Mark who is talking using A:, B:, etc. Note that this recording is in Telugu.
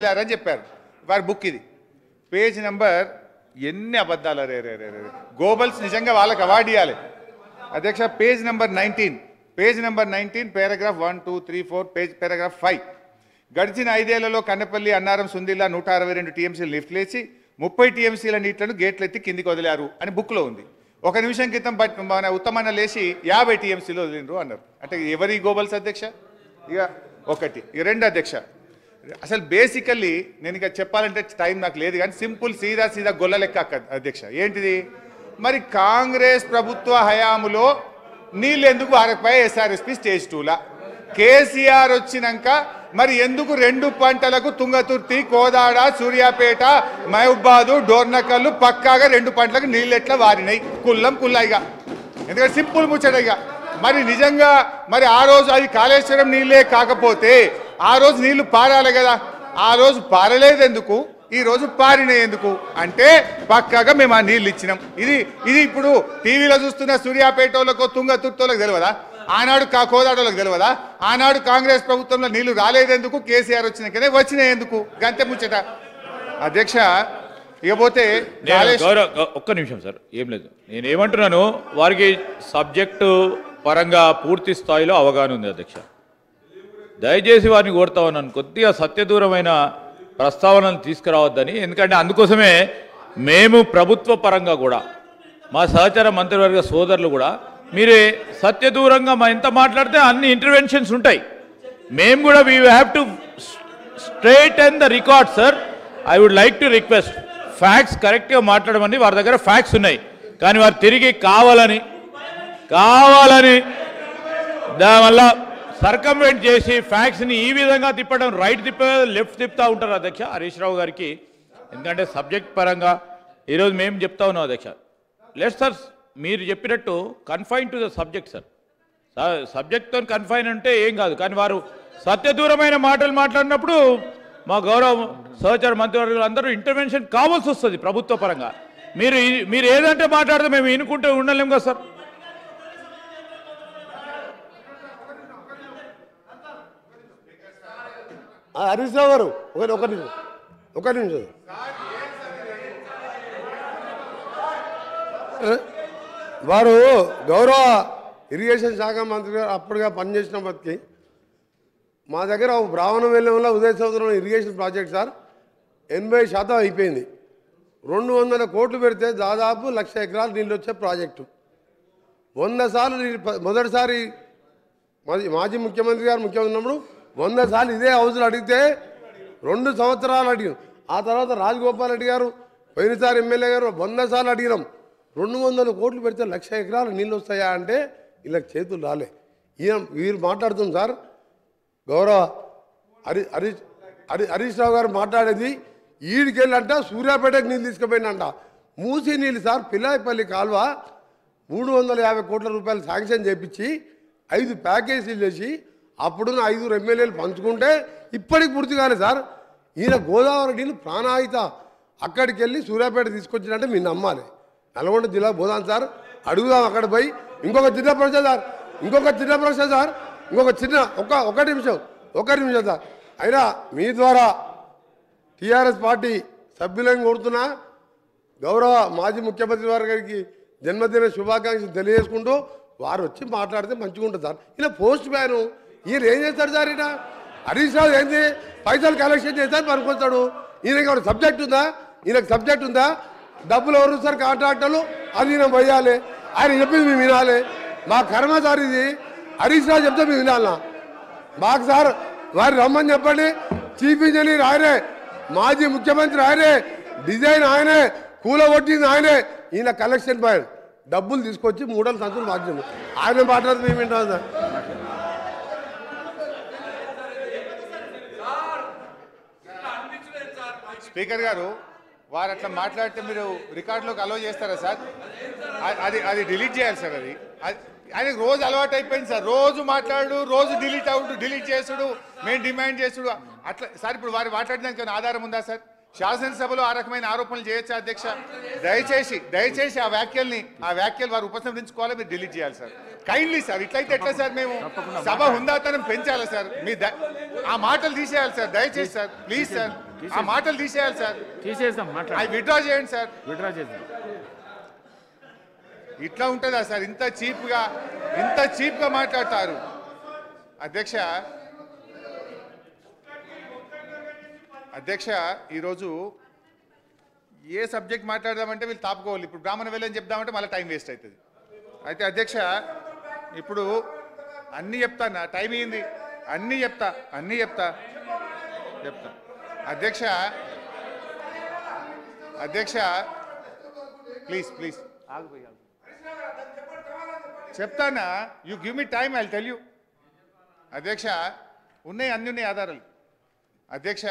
A: అని చెప్పారు. వారి బుక్ ఇది. పేజ్ నెంబర్ ఎన్ని అబద్ధాలు రే రే రే రే గోబల్స్ నిజంగా వాళ్ళకి అవార్డు ఇవ్వాలి అధ్యక్ష. Page number 19 paragraph 1 2 3 4 paragraph 5. గడిచిన 5 ఏళ్లలో కన్నపల్లి, అన్నారం, సుందిల్లా 162 టీఎంసీలు లిఫ్ట్ లేచి 30 టీఎంసీల నీళ్లను గేట్లు ఎత్తి కిందికి వదిలారు అని బుక్లో ఉంది. ఒక నిమిషం క్రితం మన ఉత్తమన్న లేచి 50 టీఎంసీలు వదిలిండ్రు అన్నారు. అంటే ఎవరి గోబల్స్ అధ్యక్ష? ఇక ఒకటి. ఇక రెండు అధ్యక్ష, అసలు బేసికల్లీ నేను ఇక చెప్పాలంటే టైం నాకు లేదు కానీ సింపుల్ సీదా గొల్ల లెక్క అధ్యక్ష. ఏంటిది మరి? కాంగ్రెస్ ప్రభుత్వ హయాములో నీళ్ళు ఎందుకు అరపై ఎస్ఆర్ఎస్పి స్టేజ్ 2లా? కేసీఆర్ వచ్చినాక మరి ఎందుకు 2 పంటలకు తుంగతుర్తి, కోదాడ, సూర్యాపేట, మహబూబాదు, డోర్నకల్లు పక్కాగా 2 పంటలకు నీళ్ళు ఎట్లా వారినాయి? కుల్లాయిగా. ఎందుకంటే సింపుల్ ముచ్చటగా మరి నిజంగా మరి ఆ రోజు అది కాళేశ్వరం నీళ్ళే కాకపోతే ఆ రోజు నీళ్లు పారాలి కదా. ఆ రోజు పారలేదు ఎందుకు, ఈ రోజు పారినాయి ఎందుకు అంటే పక్కాగా మేము ఆ నీళ్ళు ఇచ్చినాం. ఇది ఇప్పుడు టీవీలో చూస్తున్న సూర్యాపేటోళ్ళకో తుంగతుర్తోళ్ళకి తెలియదా? ఆనాడు కోదాడోళ్ళకి తెలియదా? ఆనాడు కాంగ్రెస్ ప్రభుత్వంలో నీళ్లు రాలేదెందుకు, కేసీఆర్ వచ్చినాకనే వచ్చినాయి ఎందుకు? గంతే ముచ్చట అధ్యక్ష. ఇకపోతే
B: ఒక్క నిమిషం సార్, ఏం లేదు, నేను ఏమంటున్నాను, వారికి సబ్జెక్టు పరంగా పూర్తి స్థాయిలో అవగాహన ఉంది అధ్యక్ష. దయచేసి వారిని కోరుతా ఉన్నాను, కొద్దిగా సత్యదూరమైన ప్రస్తావనలు తీసుకురావద్దని. ఎందుకంటే అందుకోసమే మేము ప్రభుత్వ పరంగా కూడా మా సహచార మంత్రివర్గ సోదరులు కూడా మీరే సత్యదూరంగా ఎంత మాట్లాడితే అన్ని ఇంటర్వెన్షన్స్ ఉంటాయి. మేము కూడా we have to straight and the record sir. I would like to request facts కరెక్ట్గా మాట్లాడమని. వారి దగ్గర ఫ్యాక్ట్స్ ఉన్నాయి కానీ వారు తిరిగి కావాలని దానివల్ల సర్కంవెంట్ చేసి ఫ్యాక్ట్స్ని ఈ విధంగా తిప్పడం, రైట్ లెఫ్ట్ తిప్పుతూ ఉంటారు అధ్యక్ష హరీష్ రావు గారికి. ఎందుకంటే సబ్జెక్ట్ పరంగా ఈరోజు మేము చెప్తా ఉన్నాం అధ్యక్ష. లెట్స్ సార్, మీరు చెప్పినట్టు confine to the subject sir. సబ్జెక్ట్తో కన్ఫైన్ అంటే ఏం కాదు, కానీ వారు సత్యదూరమైన మాటలు మాట్లాడినప్పుడు మా గౌరవ సహచార మంత్రివర్గులు అందరూ ఇంటర్వెన్షన్ కావాల్సి వస్తుంది ప్రభుత్వ పరంగా. మీరు ఏదంటే మాట్లాడితే మేము వినుకుంటే ఉండలేము కదా సార్.
C: హరీష్ రావు గారు ఒక నిమిషం. వారు గౌరవ ఇరిగేషన్ శాఖ మంత్రి గారు అప్పుడుగా పనిచేసినప్పటికీ మా దగ్గర బ్రాహ్మణవెల్లంలో ఉదయ సముద్రంలో ఇరిగేషన్ ప్రాజెక్ట్ సార్ 80% అయిపోయింది. 200 కోట్లు పెడితే దాదాపు 1,00,000 ఎకరాలు నీళ్ళు వచ్చే ప్రాజెక్టు. 100 సార్లు మొదటిసారి మాజీ ముఖ్యమంత్రి గారు ముఖ్యమంత్రి ఉన్నప్పుడు 100 సార్లు ఇదే హౌస్లో అడిగితే 2 సంవత్సరాలు అడిగాం. ఆ తర్వాత రాజగోపాల్ రెడ్డి గారు పోయినసారి ఎమ్మెల్యే గారు 100 సార్లు అడిగినాం. 200 కోట్లు పెడితే 1,00,000 ఎకరాలు నీళ్ళు వస్తాయా అంటే వీళ్ళకి చేతులు రాలే. వీరు మాట్లాడుతుంది సార్, గౌరవ హరీష్ రావు గారు మాట్లాడేది ఈడికెళ్ళంట సూర్యాపేటకు నీళ్ళు తీసుకుపోయినంట. మూసి నీళ్ళు సార్, పిల్లాయిపల్లి కాలువ 350 కోట్ల రూపాయలు శాంక్షన్ చేయించి 5 ప్యాకేజీలు చేసి అప్పుడున్న 5 ఎమ్మెల్యేలు పంచుకుంటే ఇప్పటికి పూర్తి కాలేదు సార్. ఈయన గోదావరి నీళ్ళు ప్రాణాయిత అక్కడికి వెళ్ళి సూర్యాపేట తీసుకొచ్చినట్టే మీరు నమ్మాలి. నల్గొండ జిల్లా పోదాం సార్, అడుగుదాం అక్కడ పోయి. ఇంకొక చిన్న ప్రశ్న సార్, ఒక నిమిషం సార్. అయినా మీ ద్వారా టీఆర్ఎస్ పార్టీ సభ్యులను కోరుతున్నా, గౌరవ మాజీ ముఖ్యమంత్రి గారికి జన్మదిన శుభాకాంక్షలు తెలియజేసుకుంటూ వారు వచ్చి మాట్లాడితే మంచిగా ఉంటుంది సార్. ఈయన పోస్ట్ మ్యాన్, ఈయన ఏం చేస్తాడు సార్? ఈయన హరీష్ రావు ఏంది పైసలు కలెక్షన్ చేస్తాను అనుకుంటాడు. ఈయనకి సబ్జెక్ట్ ఉందా? డబ్బులు ఎవరు సార్? కాంట్రాక్టర్లు. అది ఈయన పోయాలి, ఆయన చెప్పింది మేము వినాలి. మా కర్మ సార్ ఇది. హరీష్ రావు చెప్తే మేము వినాలన్నా? మాకు సార్ వారు రమ్మని చెప్పండి. చీఫ్ ఇంజనీర్ ఆయనే, మాజీ ముఖ్యమంత్రి ఆయనే, డిజైన్ ఆయనే, కూలగొట్టింది ఆయనే. ఈయన కలెక్షన్ పాయింట్ డబ్బులు తీసుకొచ్చి 3 సంచులు మార్చింది. ఆయన మాట్లాడితే మేము వింటాం సార్.
A: స్పీకర్ గారు, వారు అట్లా మాట్లాడితే మీరు రికార్డులోకి అలో చేస్తారా సార్? అది డిలీట్ చేయాలి సార్. అది రోజు అలవాటు అయిపోయింది సార్. రోజు మాట్లాడు, రోజు డిలీట్ చేసుడు, మేము డిమాండ్ చేసుడు అట్లా సార్. ఇప్పుడు వారు మాట్లాడడానికి ఆధారం ఉందా సార్? శాసనసభలో ఆ రకమైన ఆరోపణలు చేయొచ్చా అధ్యక్ష? దయచేసి ఆ వ్యాఖ్యలు వారు ఉపసంహరించుకోవాలి, మీరు డిలీట్ చేయాలి సార్. Kindly sir. ఇట్లయితే ఎట్లా సార్? మేము సభ హుందాతనం పెంచాలి సార్. మీ ఆ మాటలు తీసేయాలి సార్, దయచేసి సార్, ప్లీజ్ సార్. ఆ మాటలు తీసేయాలి సార్.
D: తీసేస్తాం,
A: అవి
D: మాట్లాడి
A: విత్డ్రా చేయండి సార్.
D: విడ్రా చేద్దాం.
A: ఇట్లా ఉంటుందా సార్? ఇంత చీప్గా మాట్లాడతారు అధ్యక్ష. ఈరోజు ఏ సబ్జెక్ట్ మాట్లాడదామంటే వీళ్ళు తాపుకోవాలి. ఇప్పుడు బ్రాహ్మణ వేలని చెప్దామంటే మళ్ళీ టైం వేస్ట్ అవుతుంది. అయితే అధ్యక్ష ఇప్పుడు అన్నీ చెప్తాను, టైం అయింది, అన్నీ చెప్తా అధ్యక్ష ప్లీజ్ చెప్తానా? You give me time, I tell you. అధ్యక్ష అన్నీ ఉన్నాయి ఆధారాలు. అధ్యక్ష